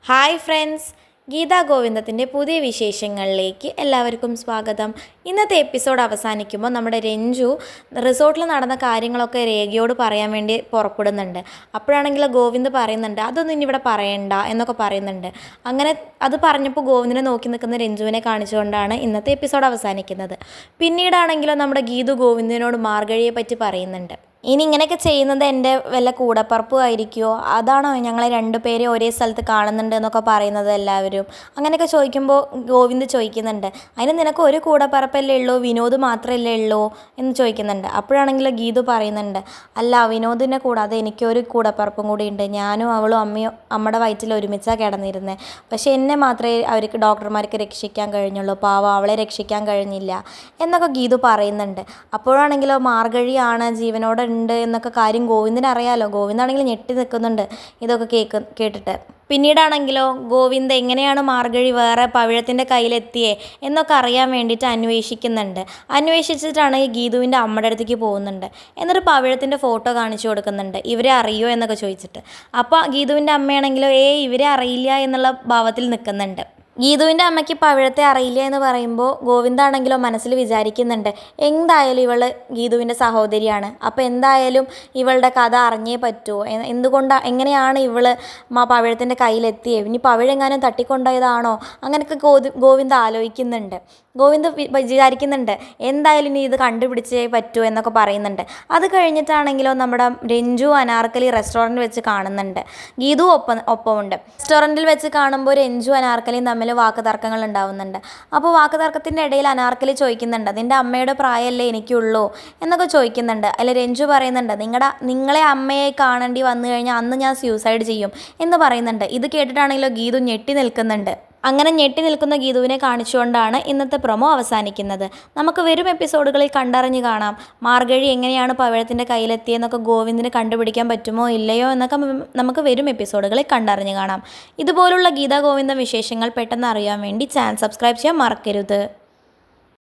Hi friends, Gita ഗോവിന്ദത്തിൻ്റെ പുതിയ വിശേഷങ്ങളിലേക്ക് എല്ലാവർക്കും സ്വാഗതം. ഇന്നത്തെ എപ്പിസോഡ് അവസാനിക്കുമ്പോൾ നമ്മുടെ രഞ്ജു റിസോർട്ടിൽ നടന്ന കാര്യങ്ങളൊക്കെ രേഖയോട് പറയാൻ വേണ്ടി പുറപ്പെടുന്നുണ്ട്. അപ്പോഴാണെങ്കിൽ ഗോവിന്ദ് പറയുന്നുണ്ട്, അതൊന്നും ഇനി ഇവിടെ പറയണ്ട എന്നൊക്കെ പറയുന്നുണ്ട്. അങ്ങനെ അത് പറഞ്ഞപ്പോൾ ഗോവിന്ദിനെ നോക്കി നിൽക്കുന്ന രഞ്ജുവിനെ കാണിച്ചുകൊണ്ടാണ് ഇന്നത്തെ എപ്പിസോഡ് അവസാനിക്കുന്നത്. പിന്നീടാണെങ്കിലും നമ്മുടെ ഗീതു ഗോവിന്ദിനോട് മാർഗഴിയെ പറ്റി പറയുന്നുണ്ട്. ഇനി ഇങ്ങനെയൊക്കെ ചെയ്യുന്നത് എൻ്റെ വല്ല കൂടപ്പറപ്പും ആയിരിക്കുമോ, അതാണോ ഞങ്ങളെ രണ്ടുപേരെ ഒരേ സ്ഥലത്ത് കാണുന്നുണ്ട് എന്നൊക്കെ പറയുന്നത് എല്ലാവരും. അങ്ങനെയൊക്കെ ചോദിക്കുമ്പോൾ ഗോവിന്ദ് ചോദിക്കുന്നുണ്ട്, അതിന് നിനക്ക് ഒരു കൂടപ്പറപ്പല്ലേ ഉള്ളൂ, വിനോദ് മാത്രമല്ലേ ഉള്ളൂ എന്ന് ചോദിക്കുന്നുണ്ട്. അപ്പോഴാണെങ്കിൽ ഗീതു പറയുന്നുണ്ട്, അല്ല, വിനോദിനെ കൂടാതെ എനിക്കൊരു കൂടപ്പറപ്പും കൂടി ഉണ്ട്. ഞാനും അവളും അമ്മയുടെ വയറ്റിൽ ഒരുമിച്ചാണ് കിടന്നിരുന്നത്. പക്ഷേ എന്നെ മാത്രമേ അവർക്ക് ഡോക്ടർമാർക്ക് രക്ഷിക്കാൻ കഴിഞ്ഞുള്ളൂ, പാവം അവളെ രക്ഷിക്കാൻ കഴിഞ്ഞില്ല എന്നൊക്കെ ഗീതു പറയുന്നുണ്ട്. അപ്പോഴാണെങ്കിലോ മാർഗഴിയാണ് ജീവനോടെ ഉണ്ട് എന്നൊക്കെ കാര്യം ഗോവിന്ദിന് അറിയാലോ. ഗോവിന്ദാണെങ്കിൽ ഞെട്ടി നിൽക്കുന്നുണ്ട് ഇതൊക്കെ കേട്ടിട്ട്. പിന്നീടാണെങ്കിലോ ഗോവിന്ദ് എങ്ങനെയാണ് മാർഗഴി വേറെ പവിഴത്തിൻ്റെ കയ്യിലെത്തിയേ എന്നൊക്കെ അറിയാൻ വേണ്ടിയിട്ട് അന്വേഷിച്ചിട്ടാണ് ഈ ഗീതുവിൻ്റെ അമ്മയുടെ അടുത്തേക്ക് പോകുന്നുണ്ട്. എന്നിട്ട് പവിഴത്തിൻ്റെ ഫോട്ടോ കാണിച്ചു കൊടുക്കുന്നുണ്ട്, ഇവരെ അറിയോ എന്നൊക്കെ ചോദിച്ചിട്ട്. അപ്പോൾ ഗീതുവിൻ്റെ അമ്മയാണെങ്കിലോ ഇവരെ അറിയില്ല എന്നുള്ള ഭാവത്തിൽ നിൽക്കുന്നുണ്ട്. ഗീതുവിൻ്റെ അമ്മയ്ക്ക് പവിഴത്തെ അറിയില്ല എന്ന് പറയുമ്പോൾ ഗോവിന്ദാണെങ്കിലോ മനസ്സിൽ വിചാരിക്കുന്നുണ്ട്, എന്തായാലും ഇവൾ ഗീതുവിൻ്റെ സഹോദരിയാണ്, അപ്പോൾ എന്തായാലും ഇവളുടെ കഥ അറിഞ്ഞേ പറ്റൂ, എങ്ങനെയാണ് ഇവൾ പവിഴത്തിൻ്റെ കയ്യിലെത്തിയത്, ഇനി പവിഴെങ്ങാനും തട്ടിക്കൊണ്ടുപോയതാണോ, അങ്ങനെയൊക്കെ ഗോവിന്ദ് ആലോചിക്കുന്നുണ്ട്. ഗോവിന്ദ് വിചാരിക്കുന്നുണ്ട് എന്തായാലും ഇനി ഇത് കണ്ടുപിടിച്ചേ പറ്റൂ എന്നൊക്കെ പറയുന്നുണ്ട്. അത് കഴിഞ്ഞിട്ടാണെങ്കിലോ നമ്മുടെ രഞ്ജു അനാർക്കലി റെസ്റ്റോറൻറ്റ് വെച്ച് കാണുന്നുണ്ട്. ഗീതു ഒപ്പമുണ്ട്. റെസ്റ്റോറൻറ്റിൽ വെച്ച് കാണുമ്പോൾ രഞ്ജു അനാർക്കലിയും തമ്മിൽ വാക്കുതർക്കങ്ങൾ ഉണ്ടാവുന്നുണ്ട്. അപ്പോൾ വാക്കുതർക്കത്തിൻ്റെ ഇടയിൽ അനാർക്കലി ചോദിക്കുന്നുണ്ട്, നിൻ്റെ അമ്മയുടെ പ്രായമല്ലേ എനിക്കുള്ളൂ എന്നൊക്കെ ചോദിക്കുന്നുണ്ട്. അതിൽ രഞ്ജു പറയുന്നുണ്ട്, നിങ്ങളെ അമ്മയെ കാണേണ്ടി വന്നു കഴിഞ്ഞാൽ അന്ന് ഞാൻ സ്യൂസൈഡ് ചെയ്യും എന്ന് പറയുന്നുണ്ട്. ഇത് കേട്ടിട്ടാണെങ്കിലോ ഗീതു ഞെട്ടി നിൽക്കുന്നുണ്ട്. അങ്ങനെ ഞെട്ടി നിൽക്കുന്ന ഗീതുവിനെ കാണിച്ചുകൊണ്ടാണ് ഇന്നത്തെ പ്രൊമോ അവസാനിക്കുന്നത്. നമുക്ക് വരും എപ്പിസോഡുകളിൽ കണ്ടറിഞ്ഞ് കാണാം മാർഗഴി എങ്ങനെയാണ് പവിഴത്തിൻ്റെ കയ്യിലെത്തിയെന്നൊക്കെ ഗോവിന്ദിന് കണ്ടുപിടിക്കാൻ പറ്റുമോ ഇല്ലയോ എന്നൊക്കെ നമുക്ക് വരും എപ്പിസോഡുകളിൽ കണ്ടറിഞ്ഞ് കാണാം. ഇതുപോലുള്ള ഗീതാ ഗോവിന്ദ വിശേഷങ്ങൾ പെട്ടെന്ന് അറിയാൻ വേണ്ടി ചാനൽ സബ്സ്ക്രൈബ് ചെയ്യാൻ മറക്കരുത്.